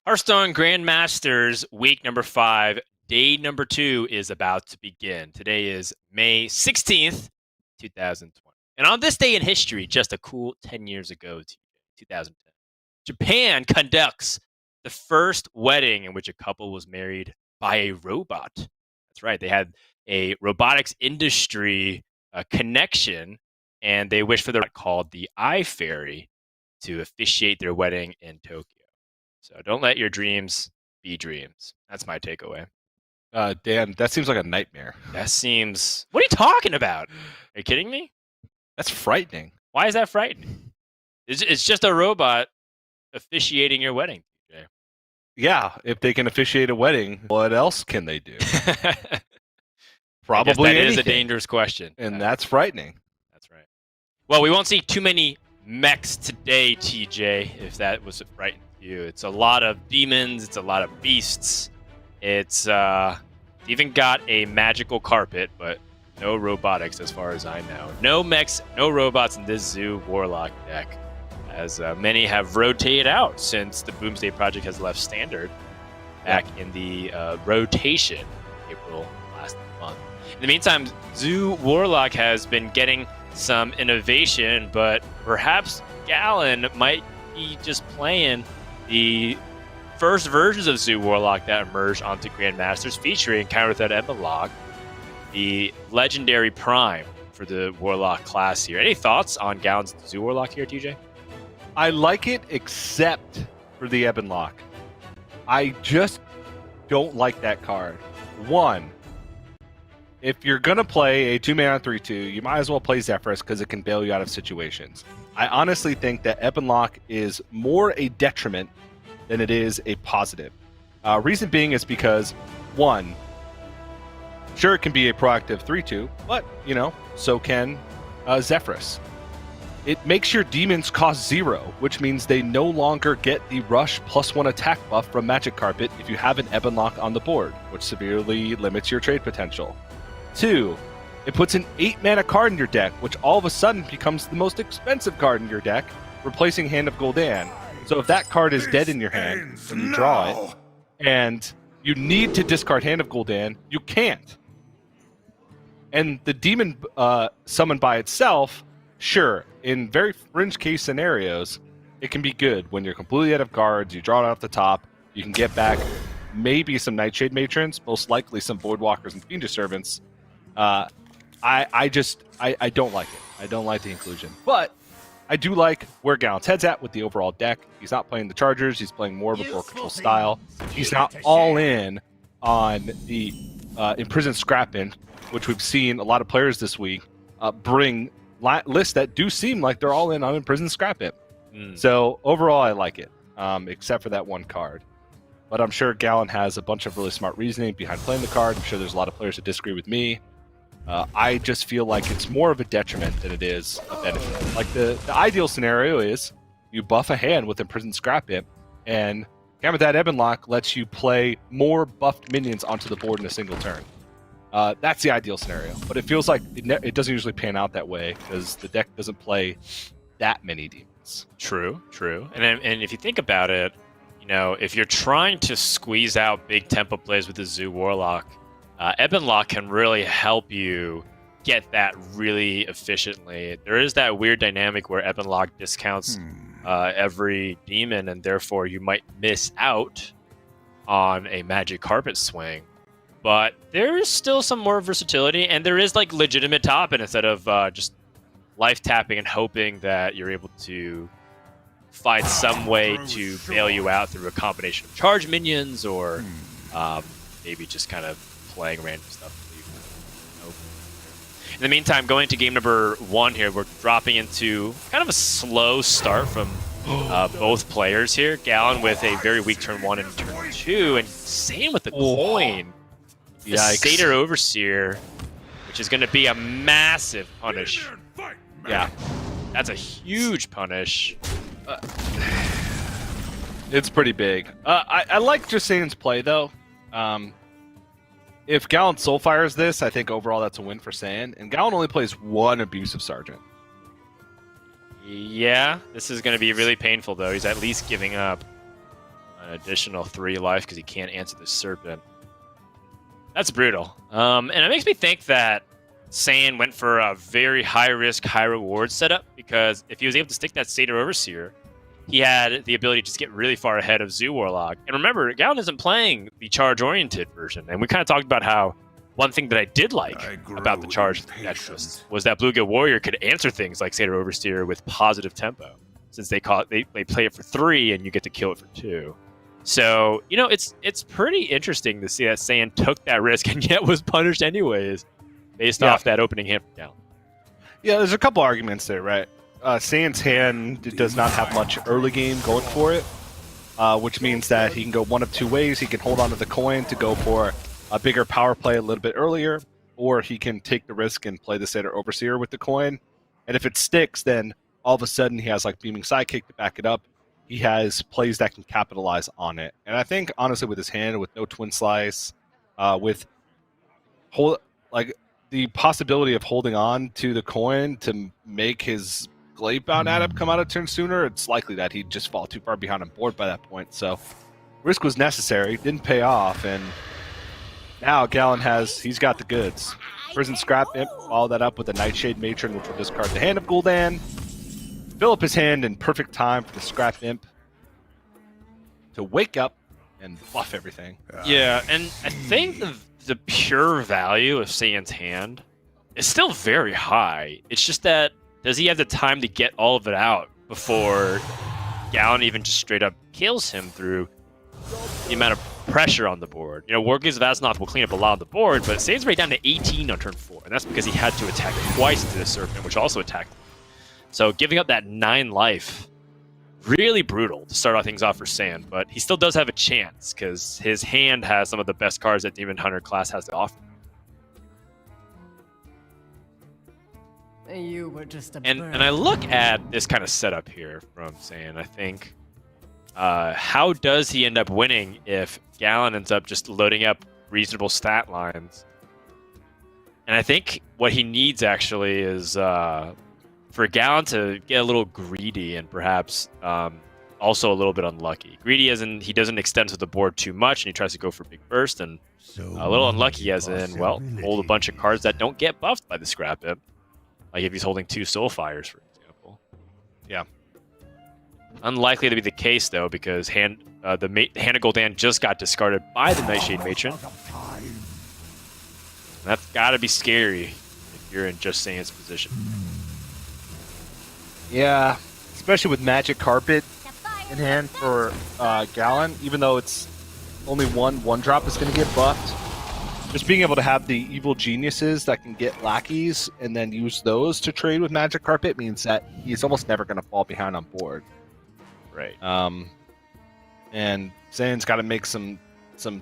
Hearthstone Grandmasters week number 5, day number 2 is about to begin. Today is May 16th, 2020. And on this day in history, just a cool 10 years ago, 2010, Japan conducts the first wedding in which a couple was married by a robot. That's right. They had a robotics industry connection, and they wished for the called the Eye Fairy to officiate their wedding in Tokyo. So don't let your dreams be dreams. That's my takeaway. Dan, that seems like a nightmare. That seems... What are you talking about? Are you kidding me? That's frightening. Why is that frightening? It's just a robot officiating your wedding, TJ. Yeah, if they can officiate a wedding, what else can they do? Probably that anything. is a dangerous question. And that's frightening. That's right. Well, we won't see too many mechs today, TJ, if that was frightening. It's a lot of demons, it's a lot of beasts. It's even got a magical carpet, but no robotics as far as I know. No mechs, no robots in this Zoo Warlock deck, as many have rotated out since the Boomsday Project has left standard back in the rotation April last month. In the meantime, Zoo Warlock has been getting some innovation, but perhaps Gallon might be just playing the first versions of Zoo Warlock that emerged onto Grandmasters, featuring Counter Without Epilogue, the legendary prime for the Warlock class here. Any thoughts on Gallon's Zoo Warlock here, TJ? I like it, except for the Ebon Lock. I just don't like that card. One, if you're going to play a 2-mana 3/2, you might as well play Zephrys because it can bail you out of situations. I honestly think that Ebon Lock is more a detriment than it is a positive. Reason being is because, one, sure, it can be a proactive 3/2, but, so can Zephrys. It makes your demons cost 0, which means they no longer get the rush +1 attack buff from Magic Carpet if you have an Ebon Lock on the board, which severely limits your trade potential. 2, it puts an 8-mana card in your deck, which all of a sudden becomes the most expensive card in your deck, replacing Hand of Gul'dan. So if that card is dead in your hand, and you draw it, and you need to discard Hand of Gul'dan, you can't. And the demon summoned by itself, sure, in very fringe case scenarios, it can be good. When you're completely out of cards, you draw it off the top, you can get back maybe some Nightshade Matrons, most likely some Voidwalkers and Fiendish Servants. I don't like it. I don't like the inclusion. But I do like where Gallant's head's at with the overall deck. He's not playing the Chargers. He's playing more of a board control style. He's not all in on the Imprisoned Scrap Bin, which we've seen a lot of players this week bring lists that do seem like they're all in on Imprisoned Scrap Bin. So overall, I like it, except for that one card. But I'm sure Gallon has a bunch of really smart reasoning behind playing the card. I'm sure there's a lot of players that disagree with me. I just feel like it's more of a detriment than it is a benefit. Like the ideal scenario is you buff a hand with Imprisoned Scrap Imp, and Hammer That Ebon Lock lets you play more buffed minions onto the board in a single turn. That's the ideal scenario, but it feels like it doesn't usually pan out that way because the deck doesn't play that many demons. True. And if you think about it, if you're trying to squeeze out big tempo plays with the Zoo Warlock, Ebon Lock can really help you get that really efficiently. There is that weird dynamic where Ebon Lock discounts every demon, and therefore you might miss out on a Magic Carpet swing. But there is still some more versatility, and there is legitimate top instead of just life tapping and hoping that you're able to find some way to bail you out through a combination of charge minions or maybe just kind of playing random stuff. In the meantime, going to game number 1 here, we're dropping into kind of a slow start from both players here. Gallon with a very weak turn 1 and turn 2, and same with the coin. The Satyr Overseer, which is going to be a massive punish. Yeah, that's a huge punish. It's pretty big. I like Justsaiyan's play, though. If Gallon Soulfires this, I think overall that's a win for Saiyan. And Gallon only plays 1 Abusive Sergeant. Yeah, this is going to be really painful, though. He's at least giving up an additional 3 life because he can't answer the Serpent. That's brutal. And it makes me think that Saiyan went for a very high-risk, high-reward setup, because if he was able to stick that Satyr Overseer, he had the ability to just get really far ahead of Zoo Warlock. And remember, Gallon isn't playing the charge-oriented version, and we kind of talked about how one thing that I did like about the charge was that Bluegill Warrior could answer things like Satyr Overseer with positive tempo, since they play it for 3 and you get to kill it for 2. So, you know, it's pretty interesting to see that Saiyan took that risk and yet was punished anyways, based off that opening hand from Gallon. Yeah, there's a couple arguments there, right? Saiyan's hand does not have much early game going for it, which means that he can go one of 2 ways. He can hold onto the coin to go for a bigger power play a little bit earlier, or he can take the risk and play the Satyr Overseer with the coin. And if it sticks, then all of a sudden he has like Beaming Sidekick to back it up. He has plays that can capitalize on it. And I think, honestly, with his hand, with no Twin Slice, with the possibility of holding on to the coin to make his Glaive-bound adept come out a turn sooner, it's likely that he'd just fall too far behind on board by that point. So risk was necessary, didn't pay off, and now Gallon he's got the goods. Prison Scrap Imp, follow that up with a Nightshade Matron, which will discard the Hand of Gul'dan. Fill up his hand in perfect time for the Scrap Imp to wake up and buff everything. Yeah, and I think the pure value of Saiyan's hand is still very high. It's just that, does he have the time to get all of it out before Gallon even just straight up kills him through the amount of pressure on the board? You know, Wargames of Azeroth will clean up a lot on the board, but Saiyan's right down to 18 on turn 4, and that's because he had to attack twice into the Serpent, which also attacked him. So giving up that 9 life, really brutal to start things off for Saiyan, but he still does have a chance because his hand has some of the best cards that Demon Hunter class has to offer. You were just a and I look at this kind of setup here from Saiyan. I think, how does he end up winning if Gallon ends up just loading up reasonable stat lines? And I think what he needs actually is for Gallon to get a little greedy and perhaps also a little bit unlucky. Greedy as in he doesn't extend to the board too much and he tries to go for big burst, and a little unlucky as in, well, hold a bunch of cards that don't get buffed by the Scrap Imp. Like if he's holding 2 Soulfires, for example. Yeah. Unlikely to be the case, though, because the Hand of Gul'dan just got discarded by the Nightshade Matron. And that's got to be scary if you're in Just Saiyan's position. Yeah, especially with Magic Carpet in hand for Gallon, even though it's only one drop is going to get buffed. Just being able to have the evil geniuses that can get lackeys and then use those to trade with Magic Carpet means that he's almost never going to fall behind on board. Right. And Saiyan's got to make some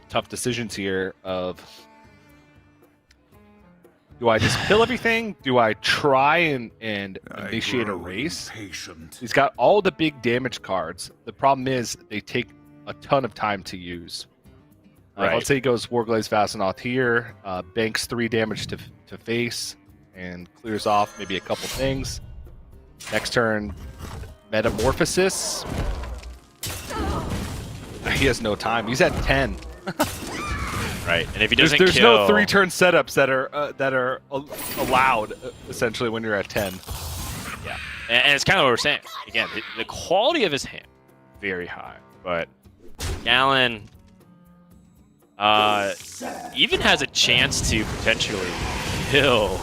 tough decisions here of, do I just kill everything? Do I try and initiate a race? He's got all the big damage cards. The problem is they take a ton of time to use. Right. Let's say he goes Warglaze Vastanoth here, banks 3 damage to face, and clears off maybe a couple things. Next turn, Metamorphosis. He has no time. He's at 10. Right, and if he doesn't there's kill... no 3-turn setups that are allowed essentially when you're at 10. Yeah, and it's kind of what we're saying. Again, the quality of his hand, very high, but Gallon even has a chance to potentially kill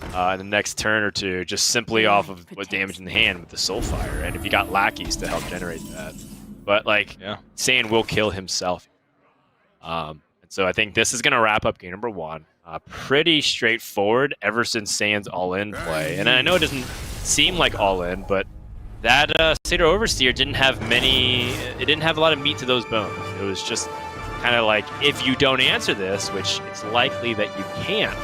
in the next turn or two, just simply off of what damage in the hand with the Soulfire, and if you got lackeys to help generate that. But like, Saiyan will kill himself. So I think this is going to wrap up game number 1. Pretty straightforward ever since Saiyan's all-in play. And I know it doesn't seem like all-in, but that Satyr Overseer didn't have a lot of meat to those bones. It was just kind of like, if you don't answer this, which it's likely that you can't,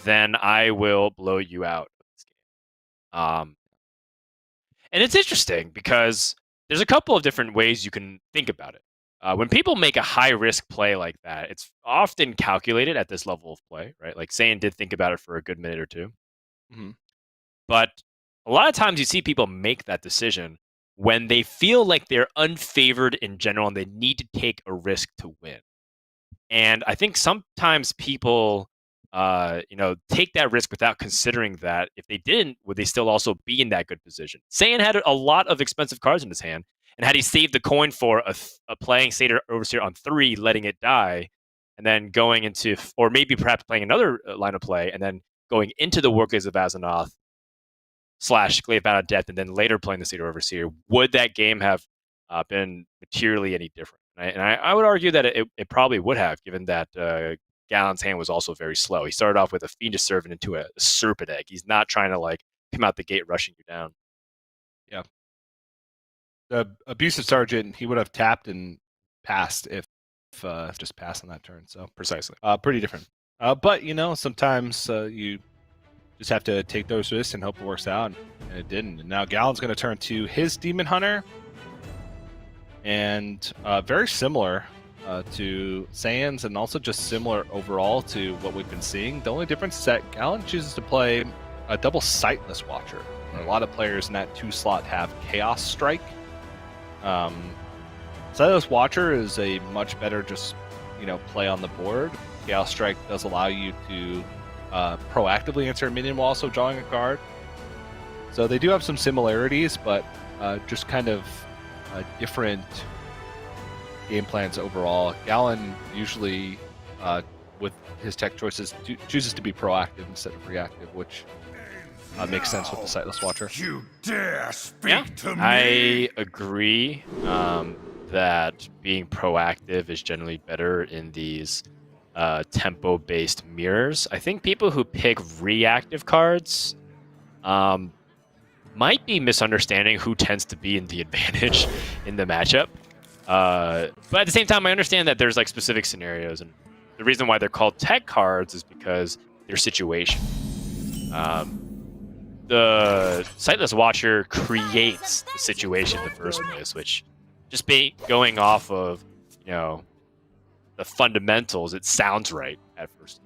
then I will blow you out of this game. And it's interesting because there's a couple of different ways you can think about it. When people make a high-risk play like that, it's often calculated at this level of play, right? Like Saiyan did think about it for a good minute or two. Mm-hmm. But a lot of times you see people make that decision when they feel like they're unfavored in general and they need to take a risk to win. And I think sometimes people, take that risk without considering that if they didn't, would they still also be in that good position? Saiyan had a lot of expensive cards in his hand, and had he saved the coin for a playing Satyr Overseer on 3, letting it die, and then going into, or maybe perhaps playing another line of play, and then going into the Workdays of Azzinoth / Glaive Bound of Death, and then later playing the Satyr Overseer, would that game have been materially any different? And I would argue that it probably would have, given that Gallon's hand was also very slow. He started off with a Fiendish Servant into a Serpent Egg. He's not trying to like come out the gate rushing you down. Yeah. The Abusive Sergeant, he would have tapped and passed if just passed on that turn. So Precisely. pretty different. But sometimes you just have to take those risks and hope it works out, and it didn't. And now Gallon's going to turn to his Demon Hunter, and very similar to Saiyan's, and also just similar overall to what we've been seeing. The only difference is that Gallon chooses to play a double Sightless Watcher. A lot of players in that 2 slot have Chaos Strike. Sightless Watcher is a much better just play on the board. Chaos Strike does allow you to proactively answer a minion while also drawing a card. So they do have some similarities, but just kind of different game plans overall. Gallon usually, with his tech choices, chooses to be proactive instead of reactive, which makes sense with the Sightless Watcher. You dare speak to me? I agree that being proactive is generally better in these tempo-based mirrors. I think people who pick reactive cards might be misunderstanding who tends to be in the advantage in the matchup. But at the same time, I understand that there's like specific scenarios, and the reason why they're called tech cards is because they're situation. The Sightless Watcher creates the situation in the first place, which just going off of the fundamentals, it sounds right at first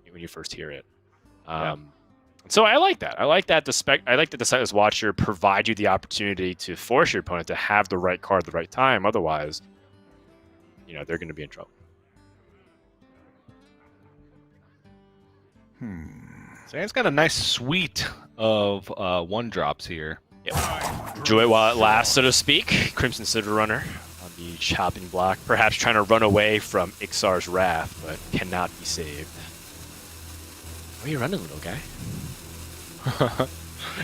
when you first hear it. So I like that. I like that the Sightless Watcher provides you the opportunity to force your opponent to have the right card at the right time. Otherwise, they're going to be in trouble. So it's got a nice suite of 1-drops here. Yep. Enjoy it while it lasts, so to speak. Crimson Cinder Runner on the chopping block, perhaps trying to run away from Ixar's wrath, but cannot be saved. Where are you running, little guy?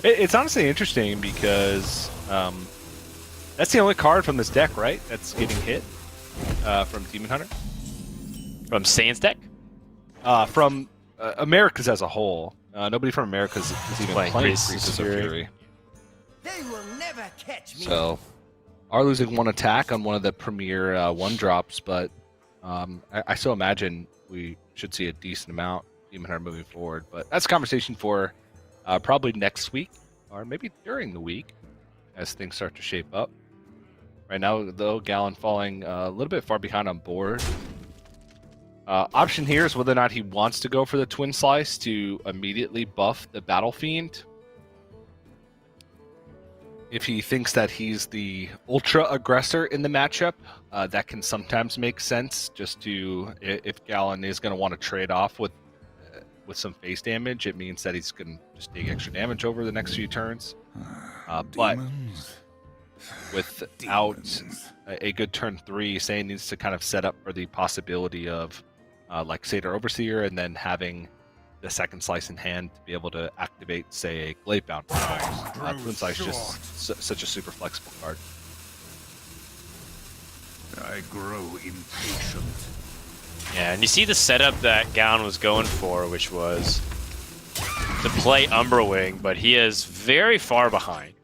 It's honestly interesting because that's the only card from this deck, right? That's getting hit from Demon Hunter. From Saiyan's deck? From Americas as a whole. Nobody from Americas is even playing Priestess of Fury. They will never catch me. So, are losing 1 attack on one of the premier 1-drops, but I still imagine we should see a decent amount of Demon Hunter moving forward. But that's a conversation for probably next week, or maybe during the week, as things start to shape up. Right now, though, Gallon falling a little bit far behind on board. Option here is whether or not he wants to go for the Twin Slice to immediately buff the Battle Fiend. If he thinks that he's the ultra aggressor in the matchup, that can sometimes make sense. Just to, if Gallon is going to want to trade off with some face damage, it means that he's going to just take extra damage over the next few turns. But without a good turn 3, Saiyan needs to kind of set up for the possibility of like Satyr Overseer, and then having the second slice in hand to be able to activate, say, a Glaive Bound. Twin Slice is just such a super flexible card. I grow impatient. Yeah, and you see the setup that Gallon was going for, which was to play Umberwing, but he is very far behind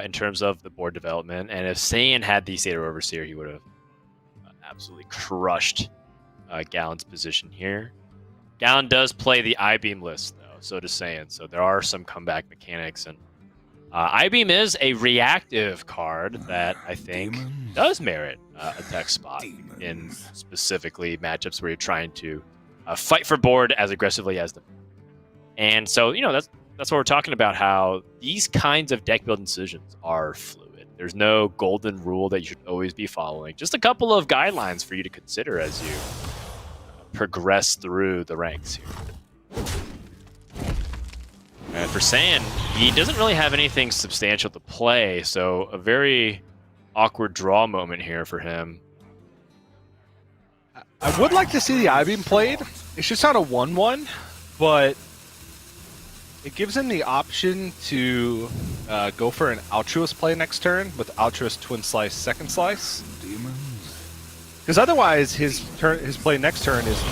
in terms of the board development. And if Saiyan had the Satyr Overseer, he would have absolutely crushed Gallon's position here. Gallon does play the I-Beam list, though, so does Saiyan. So there are some comeback mechanics. And I-Beam is a reactive card that I think does merit a tech spot in specifically matchups where you're trying to fight for board as aggressively as them. And so, that's what we're talking about, how these kinds of deck building decisions are fluid. There's no golden rule that you should always be following. Just a couple of guidelines for you to consider as you progress through the ranks here. And for Saiyan, he doesn't really have anything substantial to play, so a very awkward draw moment here for him. I would like to see the I-Beam played. It's just not a 1-1, but it gives him the option to go for an Altruist play next turn with Altruist Twin Slice, Second Slice. Because otherwise, his play next turn is,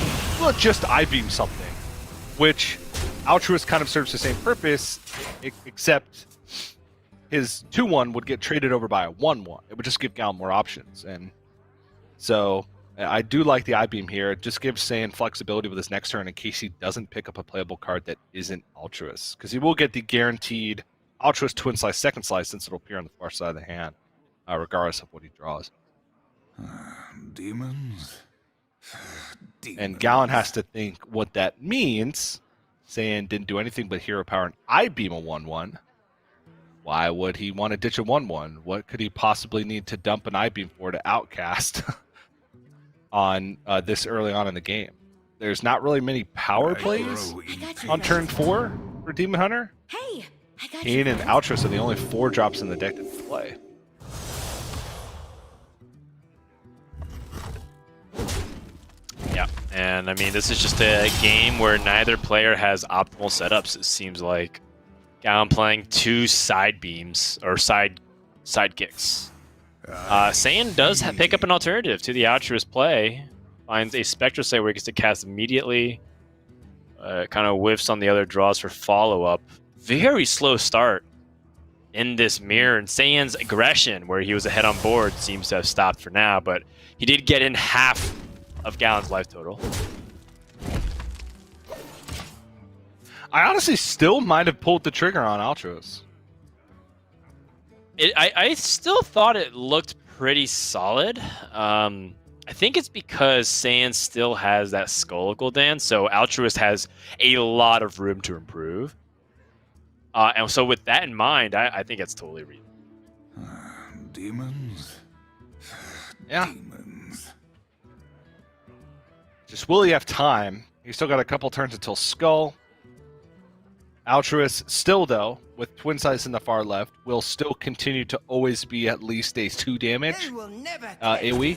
well, just I-Beam something, which Altruist kind of serves the same purpose, except his 2-1 would get traded over by a 1-1. It would just give Gal more options. And so I do like the I-Beam here. It just gives Saiyan flexibility with his next turn in case he doesn't pick up a playable card that isn't Altruist. Because he will get the guaranteed Altruist Twin Slice, Second Slice, since it'll appear on the far side of the hand, regardless of what he draws. Demons? And Gallon has to think what that means. Saiyan didn't do anything but Hero Power and I-Beam a 1-1. Why would he want to ditch a 1-1? What could he possibly need to dump an I-Beam for to outcast on this early on in the game? There's not really many power plays on turn 4 for Demon Hunter. Hey, I got Kane you. and Altruist are the only 4 drops in the deck to play. Yeah, and I mean, this is just a game where neither player has optimal setups, it seems like. Gallon playing 2 side beams, or side kicks. Saiyan does pick up an alternative to the Altruist play. Finds a Spectral Sight where he gets to cast immediately. Kind of whiffs on the other draws for follow-up. Very slow start in this mirror. And Saiyan's aggression, where he was ahead on board, seems to have stopped for now. But he did get in half of Gallon's life total. I honestly still might have pulled the trigger on Altruist. I still thought it looked pretty solid. I think it's because Saiyan still has that Skull Gul'dan, so Altruist has a lot of room to improve. And so with that in mind, I think it's totally reasonable. Demons? Yeah. Demons. Just will he have time? He's still got a couple turns until Skull. Altruist still, though, with Twin Size in the far left, will still continue to always be at least a 2 damage They will never catch AoE.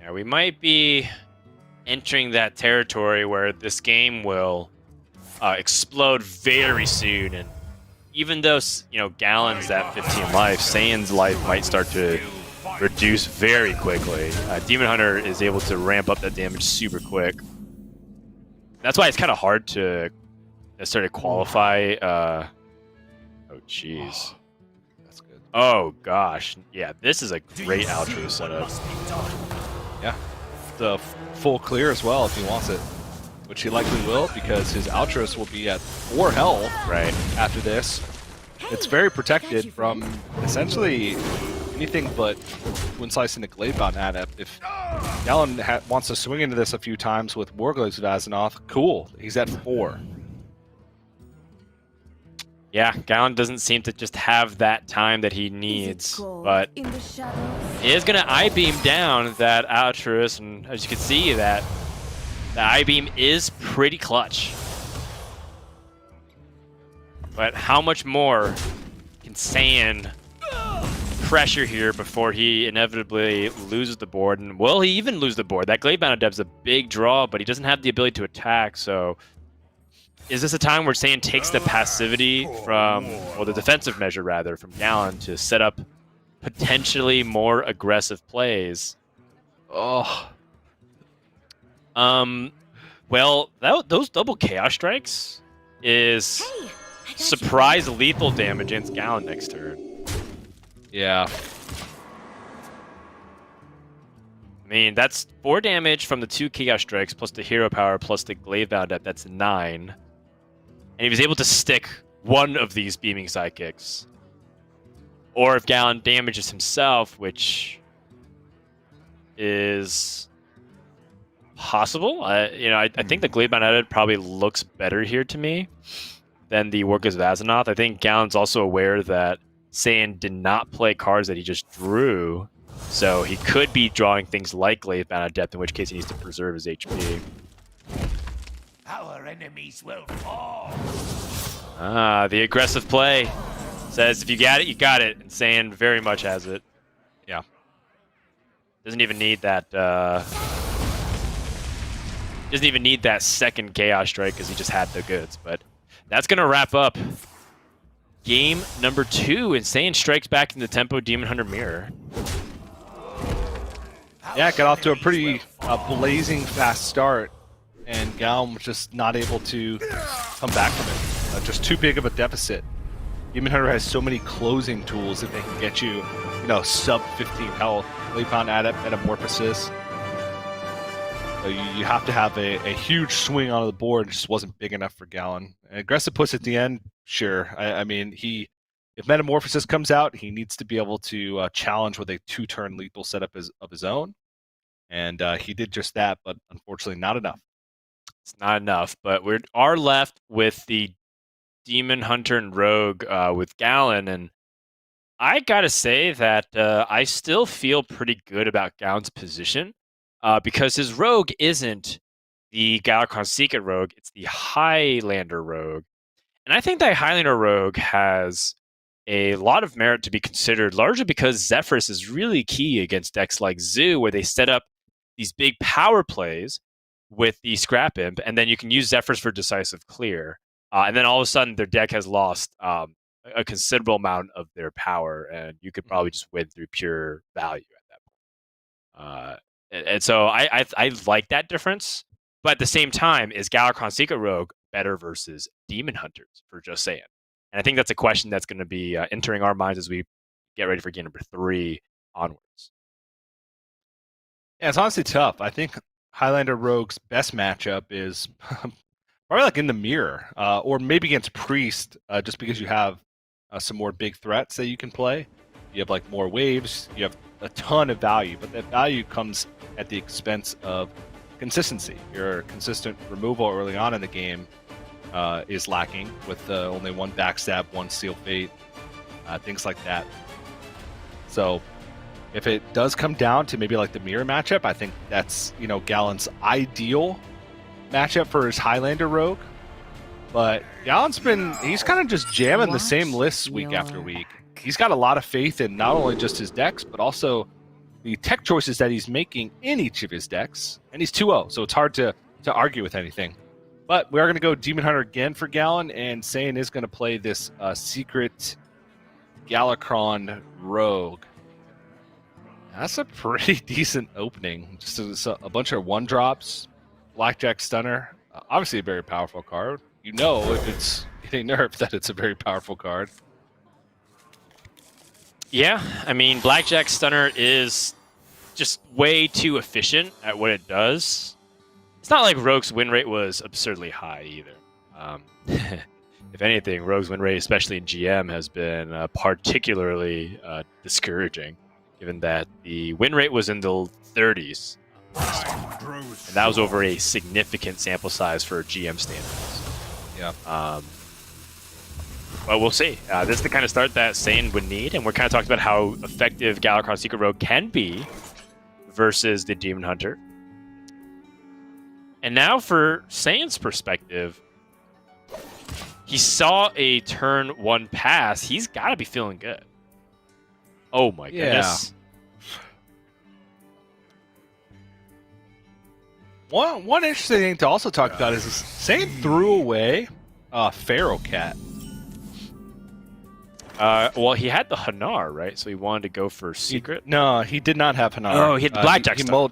Yeah, we might be entering that territory where this game will explode very soon. And even though, Gallon's at 15 life, Saiyan's life might start to reduce very quickly. Demon Hunter is able to ramp up that damage super quick. That's why it's kind of hard to necessarily qualify. Oh, jeez. That's good. Oh, gosh. Yeah, this is a great Altruist setup. Yeah. The full clear as well if he wants it, which he likely will because his Altruist will be at 4 health Right. after this. It's very protected from essentially anything but Twin Slice into Gladebound Adept. If Gallon wants to swing into this a few times with Warglaze of Azzinoth, cool. He's at 4. Yeah, Gallon doesn't seem to just have that time that he needs, but In the shadows. he is going to I-Beam down that Altruist, and as you can see, that the I-Beam is pretty clutch. But how much more can Saiyan pressure here before he inevitably loses the board? And will he even lose the board? That Gladebound Adept's a big draw, but he doesn't have the ability to attack, so is this a time where Saiyan takes the passivity from, or the defensive measure rather, from Gallon to set up potentially more aggressive plays? Oh. Well, those double Chaos Strikes is Hey, I got you. surprise lethal damage against Gallon next turn. Yeah. I mean, that's 4 damage from the 2 Chaos Strikes plus the Hero Power plus the Gladebound Adept. That's 9. And he was able to stick one of these beaming sidekicks. Or if Gallon damages himself, which is possible. I think the Gladebound Adept probably looks better here to me. than the Workers of Azeroth. I think Gallon's also aware that Saiyan did not play cards that he just drew, so he could be drawing things like Lathe Bound at Depth, in which case he needs to preserve his HP. Our enemies will fall. Ah, the aggressive play says if you got it, you got it, and Saiyan very much has it. Yeah. Doesn't even need that. Doesn't even need that second Chaos Strike because he just had the goods. But that's gonna wrap up game number 2. And Saiyan strikes back in the tempo Demon Hunter Mirror. Yeah, got off to a pretty blazing fast start, and Galm was just not able to come back from it. Just too big of a deficit. Demon Hunter has so many closing tools that they can get you, sub 15 health. Lathe Bound Metamorphosis. So you have to have a huge swing onto the board. It just wasn't big enough for Gallon. An aggressive push at the end, sure. I mean, if Metamorphosis comes out, he needs to be able to challenge with a 2-turn lethal setup of his own. And he did just that, but unfortunately not enough. It's not enough, but we are left with the Demon Hunter and Rogue with Gallon. And I gotta say that I still feel pretty good about Gallon's position. Because his rogue isn't the Galakrond Secret rogue, it's the Highlander rogue. And I think that Highlander rogue has a lot of merit to be considered, largely because Zephyrus is really key against decks like Zoo, where they set up these big power plays with the Scrap Imp, and then you can use Zephyrus for decisive clear. And then all of a sudden, their deck has lost a considerable amount of their power, and you could probably just win through pure value at that point. And so I like that difference, but at the same time, is Galakrond Secret Rogue better versus Demon Hunters for Just Saiyan? And I think that's a question that's going to be entering our minds as we get ready for game number 3 onwards. Yeah, it's honestly tough. I think Highlander Rogue's best matchup is probably like in the mirror, or maybe against Priest, just because you have some more big threats that you can play. You have like more waves, you have a ton of value, but that value comes at the expense of consistency. Your consistent removal early on in the game is lacking, with only 1 backstab, 1 seal fate, things like that. So if it does come down to maybe like the mirror matchup, I think that's Gallon's ideal matchup for his Highlander Rogue. But Gallon's he's kind of just jamming the same lists week after week. He's got a lot of faith in not only just his decks, but also the tech choices that he's making in each of his decks. And he's 2-0, so it's hard to argue with anything. But we are going to go Demon Hunter again for Gallon, and Saiyan is going to play this secret Galakrond Rogue. That's a pretty decent opening. Just a bunch of 1-drops, Blackjack Stunner. Obviously a very powerful card. If it's getting nerfed, that it's a very powerful card. Yeah, I mean, Blackjack Stunner is just way too efficient at what it does. It's not like Rogue's win rate was absurdly high either. If anything, Rogue's win rate, especially in GM, has been particularly discouraging, given that the win rate was in the 30s. And that was over a significant sample size for GM standards. Yeah. But we'll see. This is the kind of start that Saiyan would need, and we're kind of talking about how effective Galakrond Secret Rogue can be versus the Demon Hunter. And now for Saiyan's perspective, he saw a turn 1 pass. He's got to be feeling good. Oh my goodness. One interesting thing to also talk about is Saiyan threw away Feral Cat. Well, he had the Hanar, right? So he wanted to go for Secret? No, he did not have Hanar. Oh, he had the Blackjack Stunner.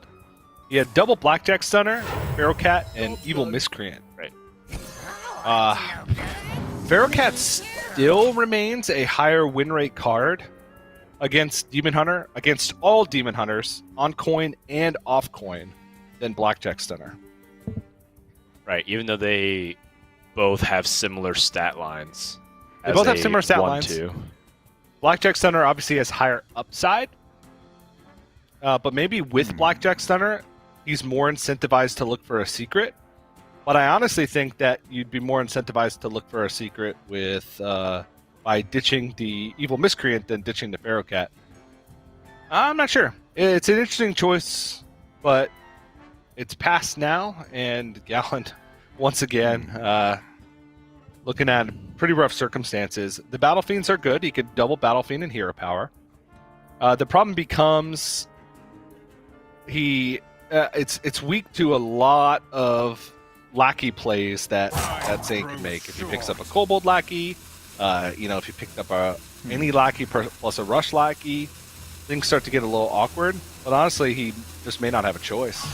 He had double Blackjack Stunner, Feral Cat, and Evil Miscreant. Right. Feral Cat still remains a higher win rate card against Demon Hunter, against all Demon Hunters, on coin and off coin, than Blackjack Stunner. Right, even though they both have similar stat lines. They both have similar stat 1-2. lines. Blackjack Stunner obviously has higher upside, but maybe with Blackjack Stunner, he's more incentivized to look for a secret. But I honestly think that you'd be more incentivized to look for a secret with by ditching the evil miscreant than ditching the Pharaoh Cat. I'm not sure. It's an interesting choice, but it's past now, and Gallant, once again, looking at pretty rough circumstances. The Battle Fiends are good. He could double Battle Fiend and Hero Power. The problem becomes it's weak to a lot of lackey plays that Zane can make. If he picks up a Kobold lackey, if he picked up any lackey plus a Rush lackey, things start to get a little awkward. But honestly, he just may not have a choice.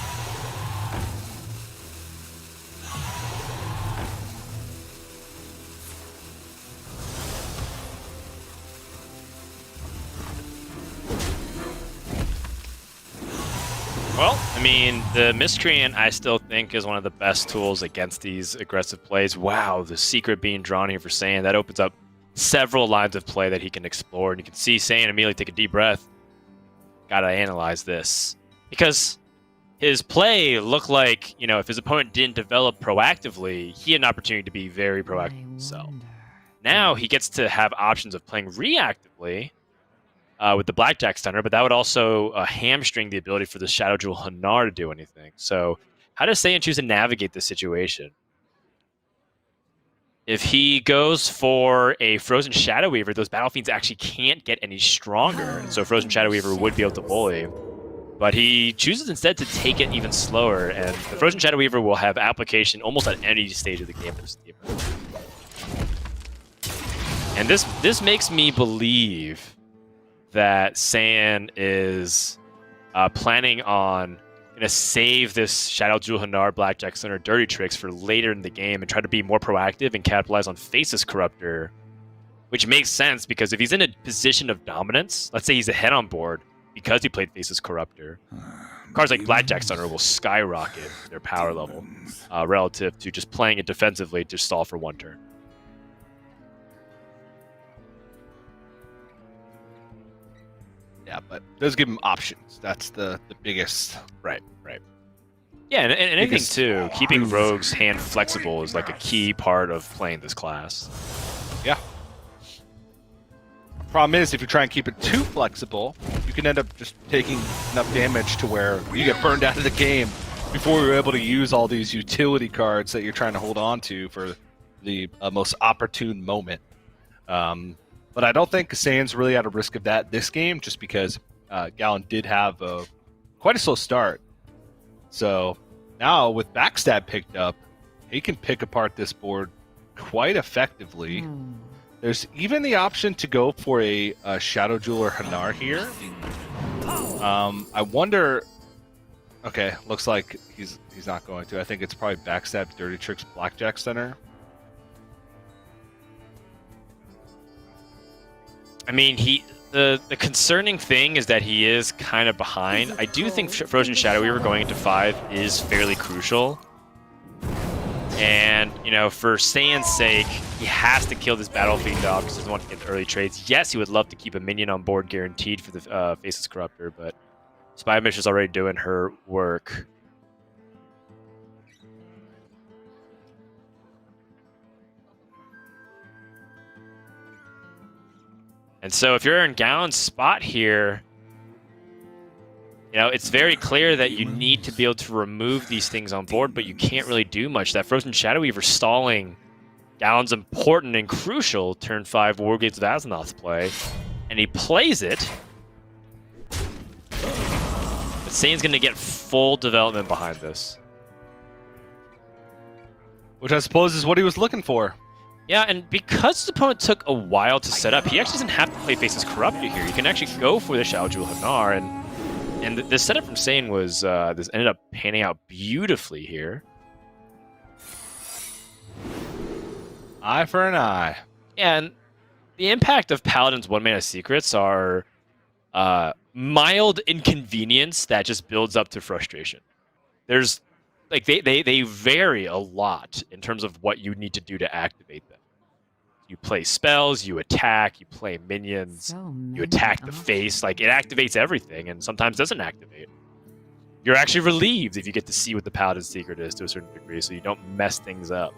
Well, I mean, the Miscreant I still think is one of the best tools against these aggressive plays. Wow, the secret being drawn here for Saiyan, that opens up several lines of play that he can explore. And you can see Saiyan immediately take a deep breath. Gotta analyze this. Because his play looked like, if his opponent didn't develop proactively, he had an opportunity to be very proactive himself. Now he gets to have options of playing reactively, with the Blackjack Stunner, but that would also hamstring the ability for the Shadow Jewel Hanar to do anything. So how does Saiyan choose to navigate this situation? If he goes for a Frozen Shadow Weaver, those Battle Fiends actually can't get any stronger, and so Frozen Shadow Weaver would be able to bully. But he chooses instead to take it even slower, and the Frozen Shadow Weaver will have application almost at any stage of the game. And this makes me believe that Saiyan is planning on going to save this Shadow Jewel Hanar Blackjack Center dirty tricks for later in the game and try to be more proactive and capitalize on Faceless Corruptor, which makes sense because if he's in a position of dominance, let's say he's ahead on board because he played Faceless Corruptor, cards like Blackjack Center will skyrocket their power level relative to just playing it defensively to stall for one turn. Yeah, but it does give him options. That's the biggest. Right. Yeah, and anything too, keeping Rogue's hand flexible is like a key part of playing this class. Yeah. Problem is, if you try and keep it too flexible, you can end up just taking enough damage to where you get burned out of the game before you're able to use all these utility cards that you're trying to hold on to for the most opportune moment. But I don't think Saiyan's really at a risk of that this game, just because Gallant did have quite a slow start. So now with Backstab picked up, he can pick apart this board quite effectively. There's even the option to go for a Shadow Jeweler Hanar here. I wonder. Okay, looks like he's not going to. I think it's probably Backstab, Dirty Tricks, Blackjack Center. I mean, the concerning thing is that he is kind of behind. I do think Frozen Shadow Weaver going into 5 is fairly crucial. And, for Saiyan's sake, he has to kill this Battle Fiend dog because he doesn't want to get early trades. Yes, he would love to keep a minion on board guaranteed for the Faceless Corruptor, but Spy Mish is already doing her work. And so if you're in Gallant's spot here, it's very clear that you need to be able to remove these things on board, but you can't really do much. That Frozen Shadow Weaver stalling Gallant's important and crucial turn 5 War Gates of Azeroth play, and he plays it. But Saiyan's going to get full development behind this. Which I suppose is what he was looking for. Yeah, and because his opponent took a while to set up, he actually doesn't have to play Faceless Corruptor here. He can actually go for the Shadow Jewel Hanar, and the setup from Saiyan was this ended up panning out beautifully here. Eye for an eye. Yeah, and the impact of Paladin's 1-mana secrets are mild inconvenience that just builds up to frustration. There's they vary a lot in terms of what you need to do to activate them. You play spells, you attack, you play minions, you attack the face. It activates everything, and sometimes doesn't activate. you're actually relieved if you get to see what the Paladin's secret is to a certain degree, so you don't mess things up.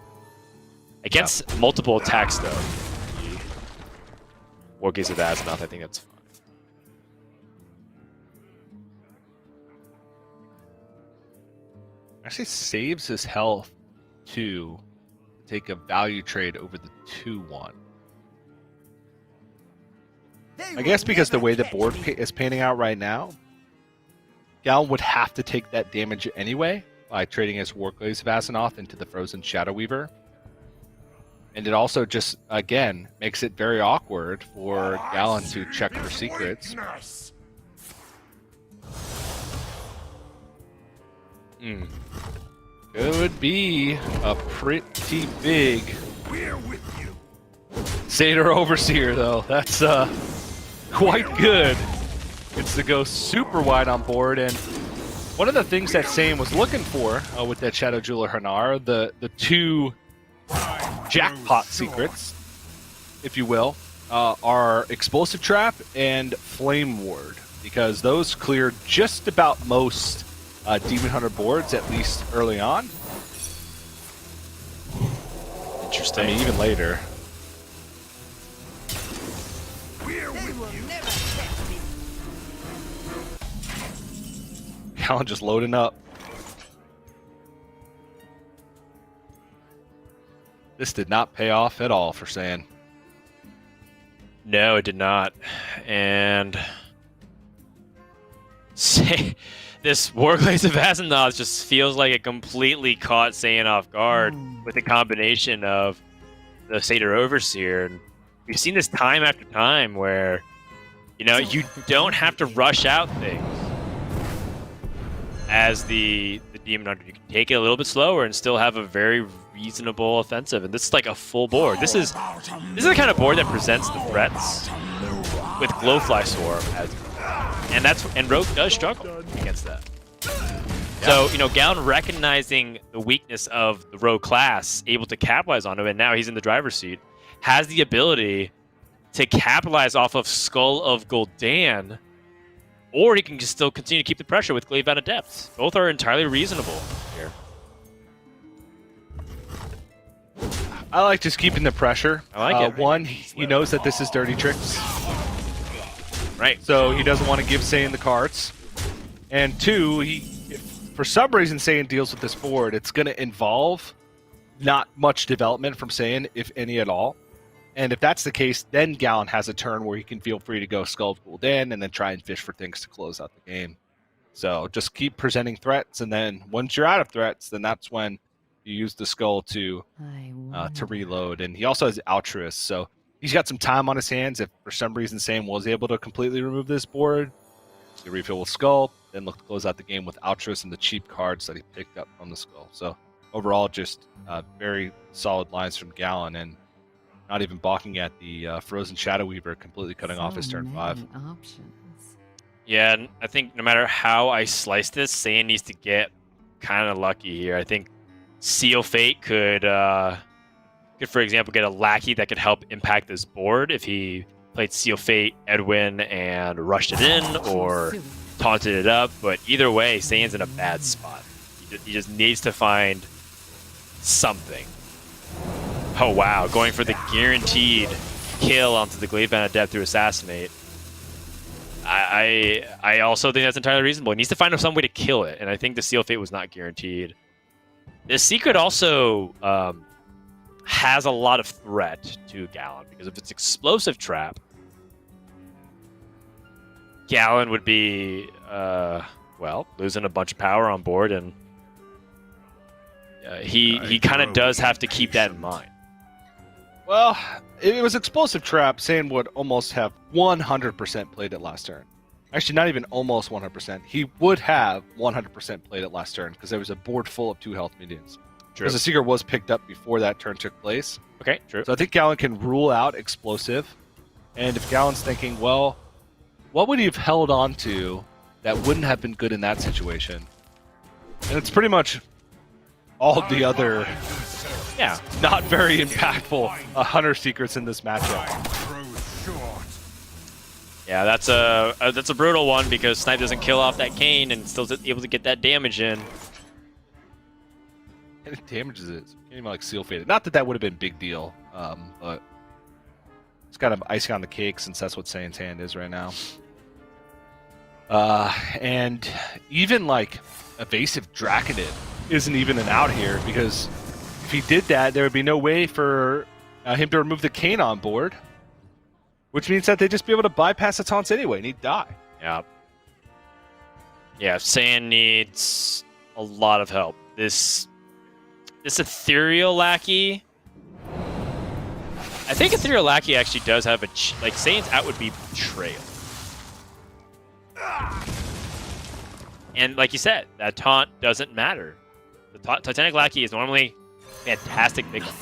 Against multiple attacks, though, War Gaze of Azimuth, I think that's fine. Actually saves his health to take a value trade over the 2-1. I guess because the way the board is panning out right now, Gallon would have to take that damage anyway by trading his Warglaze of Azimuth into the Frozen Shadow Weaver. And it also just, again, makes it very awkward for Gallon to check for secrets. Could be a pretty big Satyr Overseer, though. That's quite good. It's to go super wide on board, and one of the things that Saiyan was looking for with that Shadow Jeweler Hanar, the two jackpot secrets, if you will, are Explosive Trap and Flame Ward, because those cleared just about most Demon Hunter boards, at least early on. Interesting. I mean, even later. Gallon just loading up. This did not pay off at all for Saiyan. No, it did not. And this Warglaze of Azimuth just feels like it completely caught Saiyan off guard with the combination of the Satyr Overseer. And we've seen this time after time where, you know, you don't have to rush out things as the Demon Hunter. You can take it a little bit slower and still have a very reasonable offensive. And this is like a full board. This is the kind of board that presents the threats with Glowfly Swarm and Rogue does struggle against that. So, you know, Gallon recognizing the weakness of the Rogue class, able to capitalize on it, and now he's in the driver's seat, has the ability to capitalize off of Skull of Gul'dan, or he can just still continue to keep the pressure with Glaive Out of Depth. Both are entirely reasonable here. I like just keeping the pressure. I like it. One, he knows that this is Dirty Tricks. Right. So he doesn't want to give Saiyan the cards. And two, if for some reason Saiyan deals with this board, it's going to involve not much development from Saiyan, if any at all. And if that's the case, then Gallon has a turn where he can feel free to go Skull of Gul'dan and then try and fish for things to close out the game. So just keep presenting threats, and then once you're out of threats, then that's when you use the Skull to reload. And he also has Altruist, so he's got some time on his hands. If for some reason Saiyan was able to completely remove this board, you refill with Skull, then look to close out the game with Altruist and the cheap cards that he picked up from the Skull. So overall, just very solid lines from Gallon, and not even balking at the Frozen Shadow Weaver, completely cutting off his turn 5. Yeah, and I think no matter how I slice this, Saiyan needs to get kind of lucky here. I think Seal Fate could, for example, get a lackey that could help impact this board if he played Seal Fate, Edwin, and rushed it in, or taunted it up. But either way, Saiyan's in a bad spot. He just needs to find something. Oh wow, going for the guaranteed kill onto the Glaive Band of Depth through Assassinate. I also think that's entirely reasonable. He needs to find some way to kill it, and I think the Seal Fate was not guaranteed. This secret also has a lot of threat to Gallon, because if it's Explosive Trap, Gallon would be, well, losing a bunch of power on board, and he kind of does have to keep that in mind. Well, if it was Explosive Trap, Saiyan would almost have 100% played it last turn. Actually, not even almost 100%. He would have 100% played it last turn, because there was a board full of 2 health minions. True. Because the Secret was picked up before that turn took place. Okay, true. So I think Gallon can rule out Explosive. And if Gallon's thinking, well, what would he have held on to that wouldn't have been good in that situation? And it's pretty much all the other, not very impactful Hunter secrets in this matchup. Yeah, that's a brutal one because Snipe doesn't kill off that Kayn and still able to get that damage in. And it damages it. So you can't even like seal fade it. Not that that would have been a big deal, but it's kind of icing on the cake since that's what Saiyan's hand is right now. And even like evasive Draconid isn't even an out here because if he did that, there would be no way for him to remove the Kayn on board, which means that they'd just be able to bypass the taunts anyway and he'd die. Yeah. Yeah, Saiyan needs a lot of help. This Ethereal Lackey. I think Ethereal Lackey actually does have a like Saiyan's out would be Betrayal. And like you said, that taunt doesn't matter. The Titanic Lackey is normally fantastic pickup.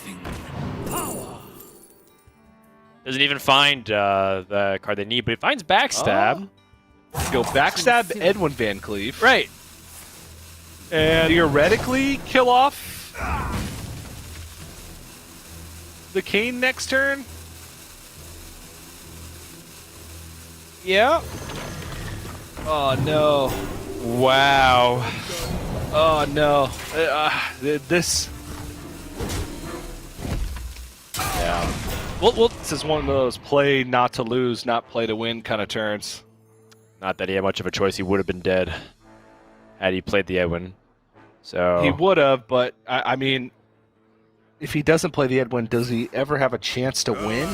Doesn't even find the card they need, but it finds Backstab. Go Backstab Edwin Van Cleef. Right. And theoretically kill off the Kayn next turn. Yeah. Oh no. Wow. Oh no. This. Yeah. Well, This is one of those play not to lose, not play to win kind of turns. not that he had much of a choice. He would have been dead had he played the Edwin. So He would have, but I mean, if he doesn't play the Edwin, does he ever have a chance to win?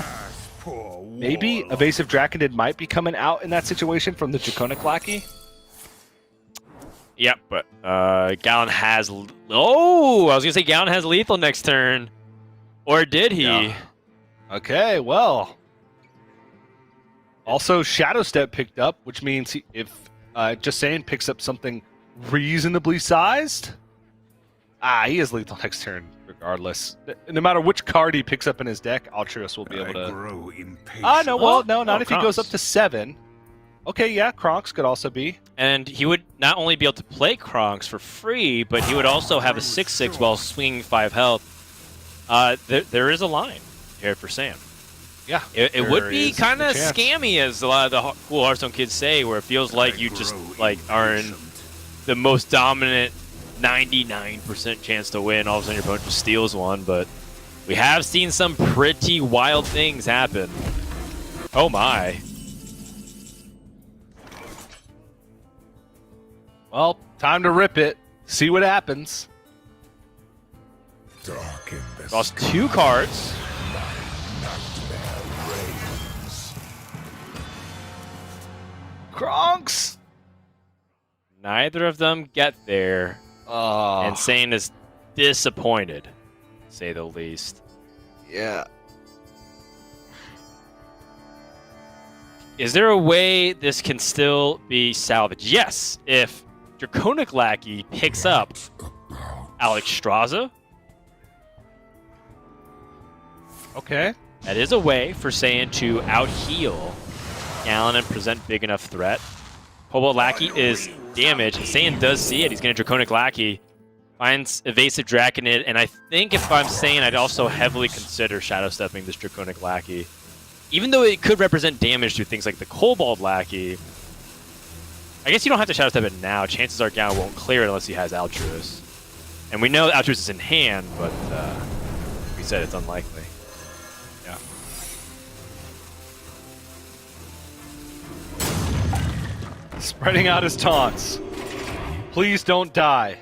Poor Maybe Warlock. Evasive Draconid might be coming out in that situation from the Draconic Lackey. Yep, but Gallon has. Oh, I was gonna say Gallon has lethal next turn, or did he? Yeah. Okay, well. Also, Shadow Step picked up, which means if justsaiyan picks up something reasonably sized, he is lethal next turn regardless. No matter which card he picks up in his deck, Altruist will be able I to. grow impatient. No, well, no, not Oh, if he goes Kronks. up to 7. Okay, yeah, Kronks could also be. And he would not only be able to play Kronks for free, but he would also have a 6/6 while swinging 5 health. There is a line here for Sam. Yeah, It would there be is kind a of chance. scammy, as a lot of the cool Hearthstone kids say, where it feels like you just grow like are in impatient. the most dominant 99% chance to win. All of a sudden, your opponent just steals one. But we have seen some pretty wild things happen. Oh my! Well, time to rip it. See what happens. Dark in the Lost 2 cards. Kronks! Neither of them get there, Oh, and Sane is disappointed, to say the least. yeah. Is there a way this can still be salvaged? Yes, if Draconic Lackey picks up Alex Straza, Okay. that is a way for Saiyan to out-heal Gallon and present big enough threat. Cobalt Lackey is damaged. Saiyan does see it. He's going to Draconic Lackey. Finds Evasive Draconid, and I think if I'm Saiyan, I'd also heavily consider Shadow Stepping this Draconic Lackey. Even though it could represent damage through things like the Cobalt Lackey, I guess you don't have to Shadow Step it now. Chances are Gallon won't clear it unless he has Altruist. And we know Altruist is in hand, but like we said, it's unlikely. Yeah. Spreading out his taunts. Please don't die,